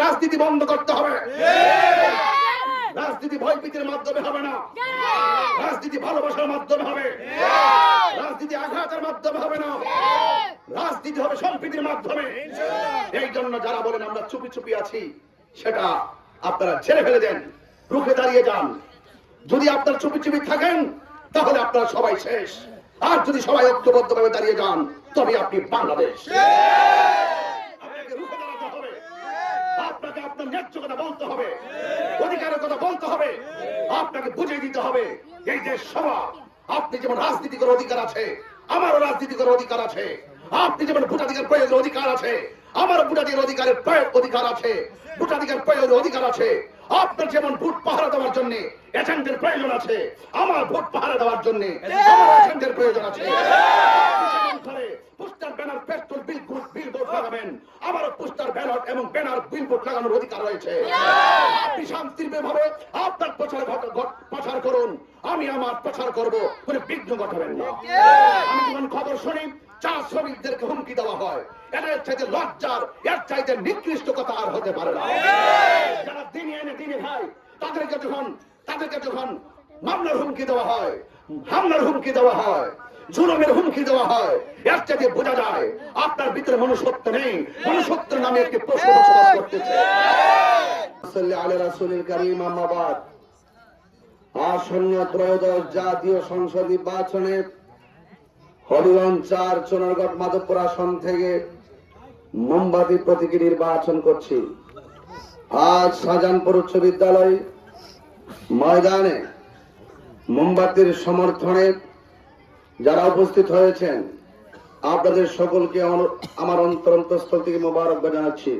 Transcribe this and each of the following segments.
রাজনীতি বন্ধ করতে হবে। রাজনীতি ভয়ভীতির মাধ্যমে হবে না, রাজনীতি ভালোবাসার মাধ্যমে হবে, রাজনীতি আঘাতের মাধ্যমে হবে না, রাজনীতি হবে সম্প্রীতির মাধ্যমে। এই জন্য যারা বলেন আমরা চুপি চুপি আছি, সেটা আপনারা ছেড়ে ফেলে দেন, রুখে দাঁড়িয়ে যান। যদি আপনারা চুপি চুপি থাকেন তাহলে আপনারা সবাই শেষ, আর যদি সবাই ঐক্যবদ্ধ ভাবে দাঁড়িয়ে যান তবে আপনি বাংলাদেশ। আপনাকে রুখে দাঁড়াতে হবে, আপনাকে আপনার ন্যায্য কথা বলতে হবে, অধিকারের কথা বলতে হবে, আপনাকে বুঝিয়ে দিতে হবে এই দেশ সবার। আপনি যেমন রাজনীতি করার অধিকার আছে, আমারও রাজনীতি করার অধিকার আছে। আপনি যেমন ভোটাধিকার প্রয়োগের অধিকার আছে, আমারও ভোটাধিকার অধিকারের অধিকার আছে, ভোটাধিকার প্রয়োগের অধিকার আছে। আপনার যেমন ভোট পাহারা দেওয়ার জন্য এজেন্টের প্রয়োজন আছে, আমার ভোট পাহারা দেওয়ার জন্য আমার এজেন্টের প্রয়োজন আছে। পোস্টার ব্যানার পেট্রোল বিলবোর্ড লাগাবেন, আমারও পোস্টার ব্যানার এবং ব্যানার বিলবোর্ড লাগানোর অধিকার রয়েছে। আপনি শান্তিভাবে আপনার প্রচার করুন, আমি আমার প্রচার করব, কোনো বিঘ্ন ঘটাবেন না। আমি যখন খবর শুনি চা শ্রমিকদেরকে হুমকি দেওয়া হয়, এর চাইতে লজ্জার, এর চাইতে নিকৃষ্ট কথা আর হতে পারে না। যারা দিনে এনে দিনে খায় তাদেরকে যখন মামলার হুমকি দেওয়া হয়, হামলার হুমকি দেওয়া হয়, জুলুমের হুমকি দেওয়া হয়, এর চাইতে বোঝা যায় আপনার ভিতরে মনুষ্যত্ব নেই, মনুষ্যত্ব নামে একটি প্রশ্ন বসবাস করতেছে। রাসূলুল কারীম আম্মা বাদ। আসন্ন ত্রয়োদশ জাতীয় সংসদ নির্বাচনে হবিগঞ্জ ৪ চুনারগড় মাধবপুর আসন থেকে মোমবাতি প্রতীকে নির্বাচন করছি। আজ শাহজাহানপুর উচ্চ বিদ্যালয় ময়দানে মোমবাতির সমর্থনে যারা উপস্থিত হয়েছেন আপনাদের সকলকে আমার অন্তরস্থল থেকে মোবারকবাদ জানাচ্ছি।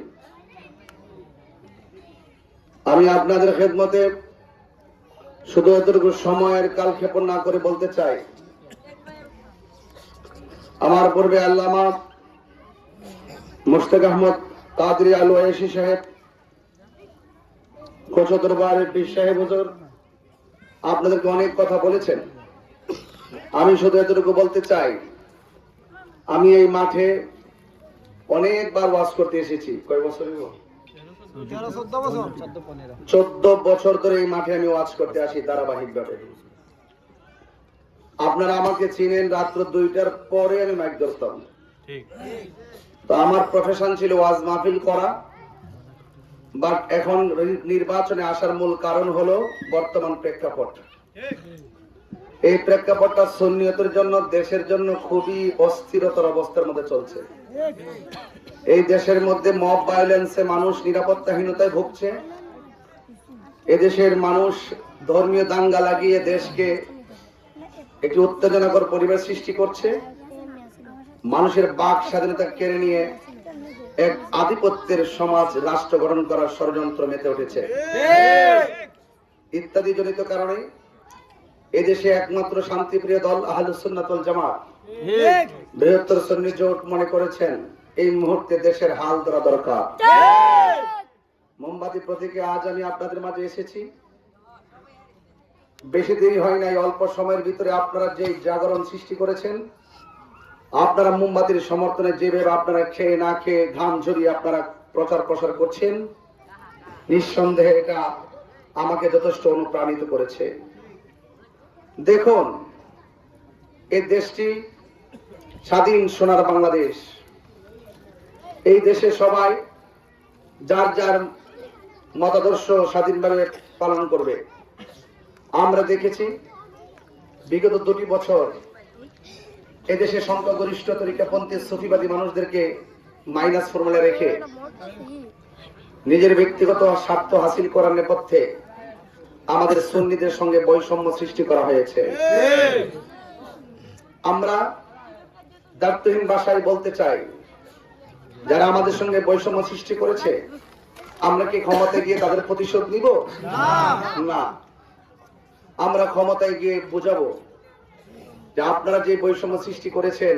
আমি আপনাদের খেদমতে শুধু এতটুকু সময়ের কালক্ষেপণ না করে বলতে চাই, আমার পূর্বে আল্লামা মুশতাক আহমদ কাদরি আল ওয়াইসি সাহেব, কোচ দরবারের পীর সাহেব হুজুর আপনাদেরকে অনেক কথা বলেছেন। আমি শুধু এতটুকু বলতে চাই, আমি এই মাঠে অনেকবার ওয়াজ করতে এসেছি। কয় বছর? 14 বছর ধরে এই মাঠে আমি ওয়াজ করতে আসি ধারাবাহিকভাবে। আপনারা আমাকে চিনেন, রাত্র 2টার পরে আমি মাইক ধরতাম। তো আমার প্রফেশন ছিল ওয়াজ মাহফিল করা, বাট এখন নির্বাচনে আসার মূল কারণ হলো বর্তমান প্রেক্ষাপট। এই প্রেক্ষাপটটা সুন্নিয়তের জন্য, দেশের জন্য খুবই অস্থিরতর অবস্থার মধ্যে চলছে। এই দেশের মধ্যে মব ভায়োলেন্সে মানুষ নিরাপত্তাহীনতায় ভুগছে। এদেশের মানুষ ধর্মীয় দাঙ্গা লাগিয়ে দেশকে একটি উত্তেজনাকর পরিবেশ সৃষ্টি করছে। মানুষের বাক স্বাধীনতা কেড়ে নিয়ে এক আধিপত্যের সমাজ রাষ্ট্র গঠন করার ষড়যন্ত্র মেতে উঠেছে। ইত্যাদি জনিত কারণে এদেশে একমাত্র শান্তিপ্রিয় দল আহলুস সুন্নাত ওয়াল জামাত, বৃহত্তর সুন্নি জোট মনে করেছেন এই মুহূর্তে দেশের হাল ধরা দরকার। মোমবাতি প্রতীকে আজ আমি আপনাদের মাঝে এসেছি। বেশি দেরি হয় নাই, অল্প সময়ের ভিতরে আপনারা যে জাগরণ সৃষ্টি করেছেন, আপনারা মোমবাতির সমর্থনে যেভাবে আপনারা খেয়ে না খেয়ে ঘাম ঝরিয়ে আপনারা প্রচার প্রসার করছেন, নিঃসন্দেহে এটা আমাকে যথেষ্ট অনুপ্রাণিত করেছে। দেখুন, এই দেশটি স্বাধীন সোনার বাংলাদেশ। এই দেশে সবাই যার যার মতাদর্শ স্বাধীনভাবে পালন করবে। আমরা দেখেছি বিগত 2টি বছর এদেশে সংখ্যাগরিষ্ঠ তরিকাপন্থী সুফিবাদী মানুষদেরকে মাইনাস ফর্মুলা রেখে নিজের ব্যক্তিগত স্বার্থ হাসিল করার নেপথ্যে আমাদের সুন্নিদের সঙ্গে বৈষম্য সৃষ্টি করা হয়েছে। আমরা দায়িত্বহীন ভাষায় বলতে চাই, যারা আমাদের সঙ্গে বৈষম্য সৃষ্টি করেছে, আমরা কি ক্ষমতায় গিয়ে তাদের প্রতিশোধ নিব? না, আমরা ক্ষমতায় গিয়ে বুঝাবো যে আপনারা যে বৈষম্য সৃষ্টি করেছেন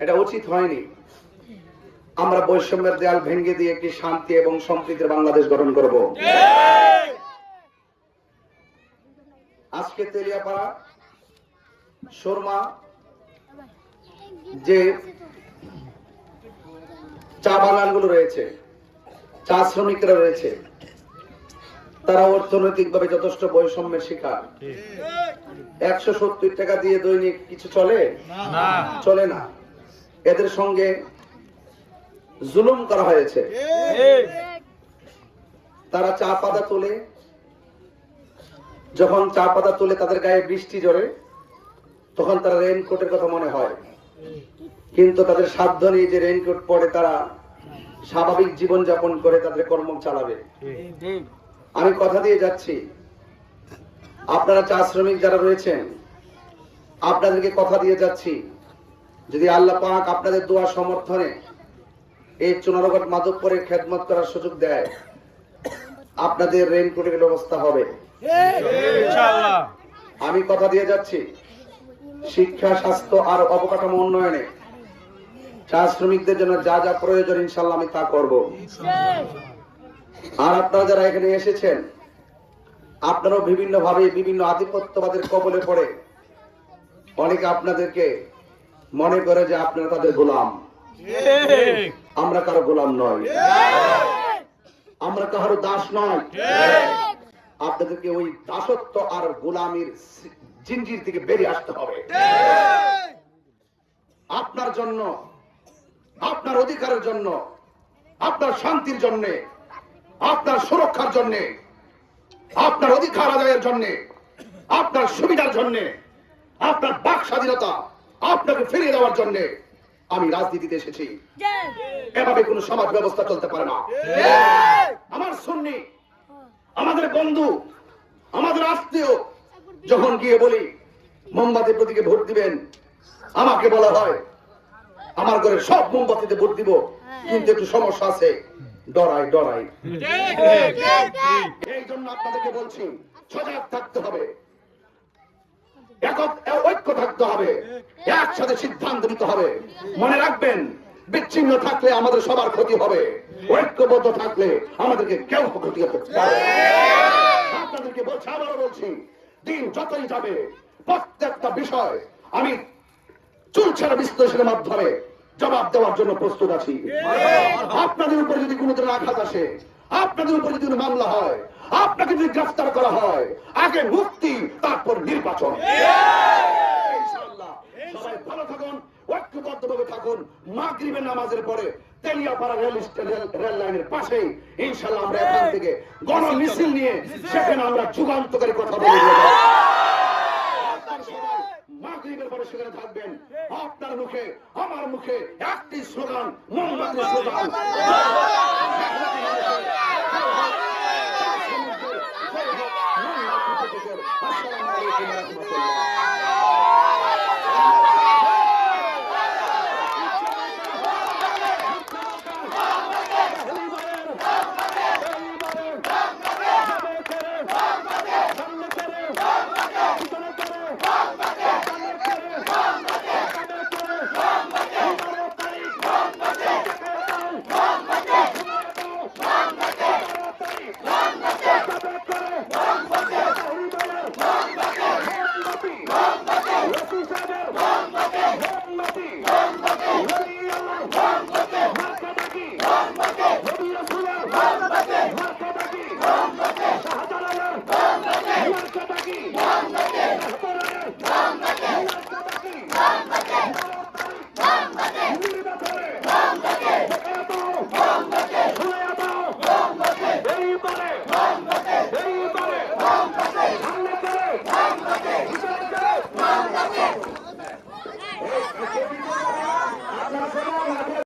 এটা উচিত হয়নি। আমরা বৈষম্যের দেয়াল ভেঙে দিয়ে একটি শান্তি এবং সম্প্রীতির বাংলাদেশ গঠন করব। আজকে তেলিয়াপাড়া সুরমা যে চা বাগানগুলো রয়েছে, চা শ্রমিকরা রয়েছে, তারা অর্থনৈতিকভাবে যথেষ্ট বৈষম্যের শিকার। 170 টাকা দিয়ে দৈনিক কিছু চলে না, চলে না। এদের সঙ্গে জুলুম করা হয়েছে। তারা চা পাতা তোলে, যখন চা পাতা তোলে তাদের গায়ে বৃষ্টি ঝরে, তখন তারা রেইনকোটের কথা মনে হয়, কিন্তু তাদের সাধ্য নেই যে রেইনকোট পরে তারা স্বাভাবিক জীবন যাপন করে তাদের কর্ম চালাবে। আমি কথা দিয়ে যাচ্ছি, আপনারা চা শ্রমিক যারা রয়েছেন, আপনাদেরকে কথা দিয়ে যাচ্ছি, যদি আল্লাহ পাক আপনাদের দোয়া সমর্থনে এই চুনারঘাট মাধবপুরে খেদমত করার সুযোগ দেয়, আপনাদের রেইনকোটের ব্যবস্থা হবে ইনশাআল্লাহ। আমি কথা দিয়ে যাচ্ছি, শিক্ষা, স্বাস্থ্য আর অবকাঠামো উন্নয়নে চা শ্রমিকদের জন্য যা যা প্রয়োজন ইনশাআল্লাহ আমি তা করব। আর আপনারা যারা এখানে এসেছেন, আপনারাও বিভিন্ন ভাবে বিভিন্ন আধিপত্যবাদের কবলে পড়ে অনেকে আপনাদেরকে মনে করে যে আপনারা তাদের গোলাম। আমরা কারো গোলাম নয়, আমরা কারো দাস নয়। আপনাদেরকে ওই দাসত্ব আর গোলামির জিঞ্জির থেকে বেরিয়ে আসতে হবে। আপনার জন্য, আপনার অধিকারের জন্য, আপনার শান্তির জন্য, আপনার সুরক্ষার জন্য, আপনার অধিকার আদায়ের জন্য, আপনার সুবিধার জন্য, আপনার বাক স্বাধীনতা আপনাকে ফিরিয়ে দেওয়ার জন্য আমি রাজনীতিতে এসেছি। এভাবে কোন সমাজ ব্যবস্থা চলতে পারে না। আমার সুন্নি, আমাদের বন্ধু, আমাদের আত্মীয় যখন গিয়ে বলি মোমবাতি প্রতীকে ভোট দিবেন, আমাকে বলা হয় আমার ঘরে সব মোমবাতিতে ভোট দিব, কিন্তু একটু সমস্যা আছে, ডরাই ডরাই। এই জন্য আপনাদেরকে বলছি, সজাগ থাকতে হবে, ঐক্য থাকতে হবে, একসাথে সিদ্ধান্ত নিতে হবে। মনে রাখবেন, বিচ্ছিন্ন থাকলে আমাদের সবার ক্ষতি হবে, ঐক্যবদ্ধ থাকলে আমাদেরকে কেউ ক্ষতি করতে পারে। আপনাদেরকে বলছি, আবারও বলছি, দিন যতই যাবে প্রত্যেকটা বিষয় আমি চুলছেড়া বিশ্লেষণের মাধ্যমে জবাব দেওয়ার জন্য প্রস্তুত আছি। আপনাদের উপরে যদি কোনো ধরনের আঘাত আসে, আপনাদের উপরে যদি কোনো মামলা হয়, আপনাকে যদি গ্রেফতার করা হয়, আগে মুক্তি তারপর নির্বাচন। ইনশাআল্লাহ সবাই ভালো থাকুন, ঐক্যবদ্ধভাবে থাকুন। মাগরিবের নামাজের পরে তেলিয়াপাড়া রেল লাইনের পাশে ইনশাআল্লাহ আমরা এখান থেকে গণ মিছিল নিয়ে সেখানে আমরা যুগান্তকারী কথা বলে দেব। মাগরিবের পরে সেখানে থাকবেন, আপনার মুখে আমার মুখে একটি স্লোগান, মোমবাতির স্লোগান।